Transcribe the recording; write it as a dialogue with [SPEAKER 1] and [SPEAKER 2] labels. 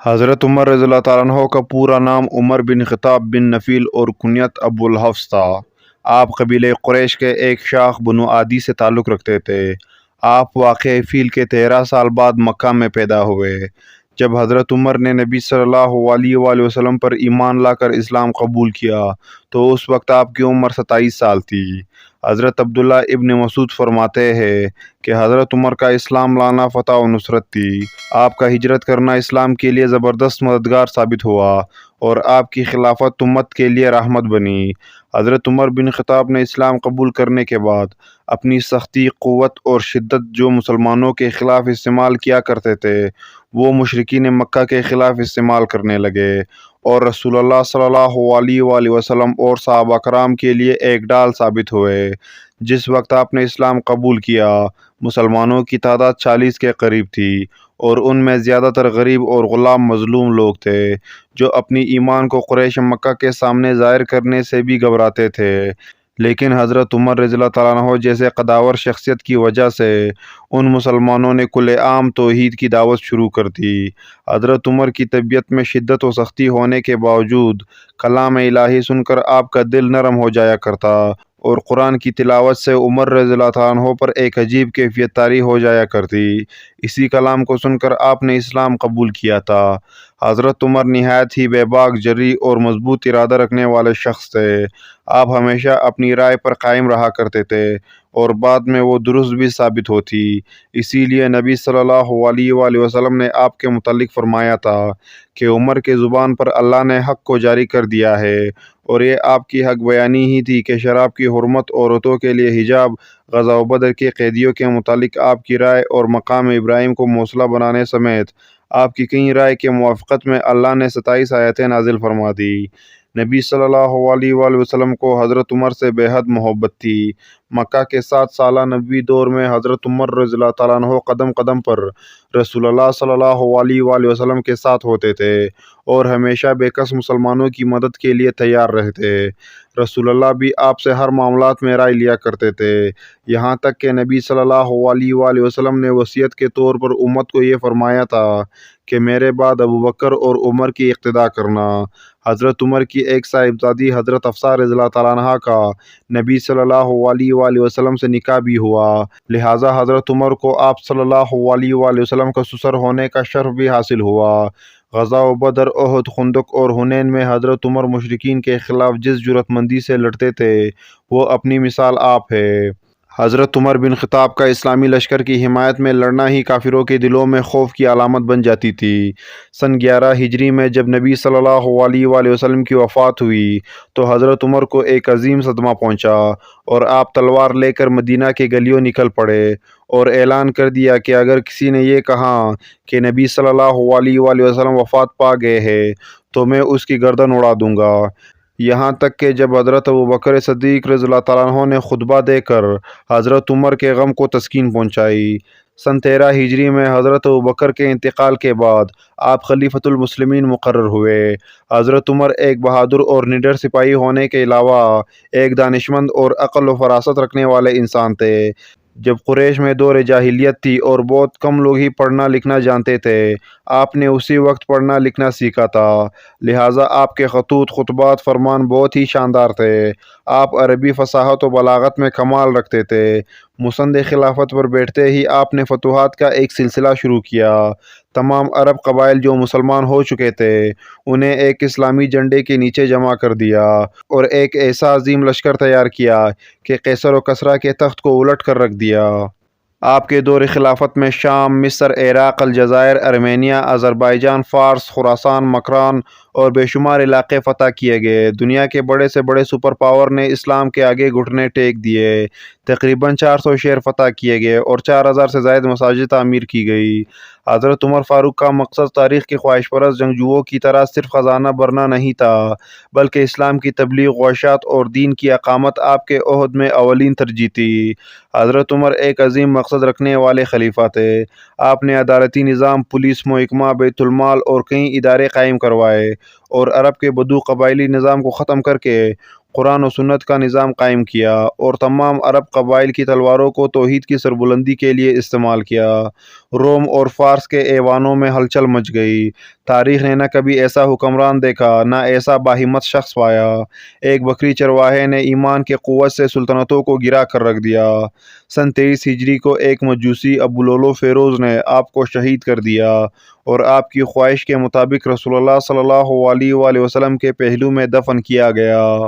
[SPEAKER 1] حضرت عمر رضی اللہ تعالیٰ عنہ کا پورا نام عمر بن خطاب بن نفیل اور کنیت ابو الحفص تھا۔ آپ قبیلہ قریش کے ایک شاخ بنو عادی سے تعلق رکھتے تھے۔ آپ واقعہ فیل کے 13 سال بعد مکہ میں پیدا ہوئے۔ جب حضرت عمر نے نبی صلی اللہ علیہ وآلہ وسلم پر ایمان لا کر اسلام قبول کیا تو اس وقت آپ کی عمر 27 سال تھی۔ حضرت عبداللہ ابن مسعود فرماتے ہیں کہ حضرت عمر کا اسلام لانا فتح و نصرت تھی۔ آپ کا ہجرت کرنا اسلام کے لیے زبردست مددگار ثابت ہوا اور آپ کی خلافت امت کے لیے رحمت بنی۔ حضرت عمر بن خطاب نے اسلام قبول کرنے کے بعد اپنی سختی، قوت اور شدت جو مسلمانوں کے خلاف استعمال کیا کرتے تھے وہ مشرکین مکہ کے خلاف استعمال کرنے لگے اور رسول اللہ صلی اللہ علیہ وآلہ وسلم اور صحابہ کرام کے لیے ایک ڈال ثابت ہوئے۔ جس وقت آپ نے اسلام قبول کیا مسلمانوں کی تعداد 40 کے قریب تھی اور ان میں زیادہ تر غریب اور غلام مظلوم لوگ تھے جو اپنی ایمان کو قریش مکہ کے سامنے ظاہر کرنے سے بھی گھبراتے تھے۔ لیکن حضرت عمر رضی اللہ تعالیٰ عنہ جیسے قداور شخصیت کی وجہ سے ان مسلمانوں نے کھلے عام توحید کی دعوت شروع کر دی۔ حضرت عمر کی طبیعت میں شدت و سختی ہونے کے باوجود کلام الہی سن کر آپ کا دل نرم ہو جایا کرتا اور قرآن کی تلاوت سے عمر رضی اللہ تعالیٰ عنہ پر ایک عجیب کیفیت طاری ہو جایا کرتی۔ اسی کلام کو سن کر آپ نے اسلام قبول کیا تھا۔ حضرت عمر نہایت ہی بے باک، جرأت اور مضبوط ارادہ رکھنے والے شخص تھے۔ آپ ہمیشہ اپنی رائے پر قائم رہا کرتے تھے اور بعد میں وہ درست بھی ثابت ہوتی۔ اسی لیے نبی صلی اللہ علیہ وآلہ وسلم نے آپ کے متعلق فرمایا تھا کہ عمر کے زبان پر اللہ نے حق کو جاری کر دیا ہے، اور یہ آپ کی حق بیانی ہی تھی کہ شراب کی حرمت، عورتوں کے لیے حجاب، غزوہ بدر کے قیدیوں کے متعلق آپ کی رائے اور مقام ابراہیم کو موصلہ بنانے سمیت آپ کی کئی رائے کے موافقت میں اللہ نے 27 آیتیں نازل فرما دی۔ نبی صلی اللہ علیہ وآلہ وسلم کو حضرت عمر سے بے حد محبت تھی۔ مکہ کے 7 سالہ نبوی دور میں حضرت عمر رضی اللہ تعالیٰ عنہ قدم قدم پر رسول اللہ صلی اللہ علیہ وآلہ وسلم کے ساتھ ہوتے تھے اور ہمیشہ بے کس مسلمانوں کی مدد کے لیے تیار رہتے۔ رسول اللہ بھی آپ سے ہر معاملات میں رائے لیا کرتے تھے، یہاں تک کہ نبی صلی اللہ علیہ وآلہ وسلم نے وصیت کے طور پر امت کو یہ فرمایا تھا کہ میرے بعد ابوبکر اور عمر کی اقتداء کرنا۔ حضرت عمر کی ایک صاحبزادی حضرت حفصہ رضی اللہ تعالیٰ عنہ کا نبی صلی اللہ علیہ وآلہ وسلم سے نکاح بھی ہوا، لہٰذا حضرت عمر کو آپ صلی اللہ علیہ وآلہ وسلم کا سسر ہونے کا شرف بھی حاصل ہوا۔ غزوہ بدر، احد، خندق اور حنین میں حضرت عمر مشرکین کے خلاف جس جرأت مندی سے لڑتے تھے وہ اپنی مثال آپ ہے۔ حضرت عمر بن خطاب کا اسلامی لشکر کی حمایت میں لڑنا ہی کافروں کے دلوں میں خوف کی علامت بن جاتی تھی۔ سن 11 ہجری میں جب نبی صلی اللہ علیہ وآلہ وسلم کی وفات ہوئی تو حضرت عمر کو ایک عظیم صدمہ پہنچا اور آپ تلوار لے کر مدینہ کے گلیوں نکل پڑے اور اعلان کر دیا کہ اگر کسی نے یہ کہا کہ نبی صلی اللہ علیہ وآلہ وسلم وفات پا گئے ہیں تو میں اس کی گردن اڑا دوں گا۔ یہاں تک کہ جب حضرت ابوبکر صدیق رضی اللہ تعالیٰ عنہ نے خطبہ دے کر حضرت عمر کے غم کو تسکین پہنچائی۔ سن 13 ہجری میں حضرت ابوبکر کے انتقال کے بعد آپ خلیفۃ المسلمین مقرر ہوئے۔ حضرت عمر ایک بہادر اور نڈر سپاہی ہونے کے علاوہ ایک دانشمند اور عقل و فراست رکھنے والے انسان تھے۔ جب قریش میں دور جاہلیت تھی اور بہت کم لوگ ہی پڑھنا لکھنا جانتے تھے، آپ نے اسی وقت پڑھنا لکھنا سیکھا تھا، لہٰذا آپ کے خطوط، خطبات، فرمان بہت ہی شاندار تھے۔ آپ عربی فصاحت و بلاغت میں کمال رکھتے تھے۔ مسند خلافت پر بیٹھتے ہی آپ نے فتوحات کا ایک سلسلہ شروع کیا۔ تمام عرب قبائل جو مسلمان ہو چکے تھے انہیں ایک اسلامی جھنڈے کے نیچے جمع کر دیا اور ایک ایسا عظیم لشکر تیار کیا کہ قیصر و کسریٰ کے تخت کو الٹ کر رکھ دیا۔ آپ کے دور خلافت میں شام، مصر، عراق، الجزائر، ارمینیا، آذربائیجان، فارس، خراسان، مکران اور بے شمار علاقے فتح کیے گئے۔ دنیا کے بڑے سے بڑے سپر پاور نے اسلام کے آگے گھٹنے ٹیک دیے۔ تقریباً 400 شہر فتح کیے گئے اور 4000 سے زائد مساجد تعمیر کی گئی۔ حضرت عمر فاروق کا مقصد تاریخ کے خواہش پرست جنگجوؤں کی طرح صرف خزانہ بھرنا نہیں تھا، بلکہ اسلام کی تبلیغ و اشاعت اور دین کی اقامت آپ کے عہد میں اولین ترجیح تھی۔ حضرت عمر ایک عظیم مقصد رکھنے والے خلیفہ تھے۔ آپ نے عدالتی نظام، پولیس محکمہ، بیت المال اور کئی ادارے قائم کروائے اور عرب کے بدو قبائلی نظام کو ختم کر کے قرآن و سنت کا نظام قائم کیا اور تمام عرب قبائل کی تلواروں کو توحید کی سربلندی کے لیے استعمال کیا۔ روم اور فارس کے ایوانوں میں ہلچل مچ گئی۔ تاریخ نے نہ کبھی ایسا حکمران دیکھا، نہ ایسا باہمت شخص پایا۔ ایک بکری چرواہے نے ایمان کے قوت سے سلطنتوں کو گرا کر رکھ دیا۔ سن 23 ہجری کو ایک مجوسی ابو لولو فیروز نے آپ کو شہید کر دیا اور آپ کی خواہش کے مطابق رسول اللہ صلی اللہ علیہ وآلہ وسلم کے پہلو میں دفن کیا گیا۔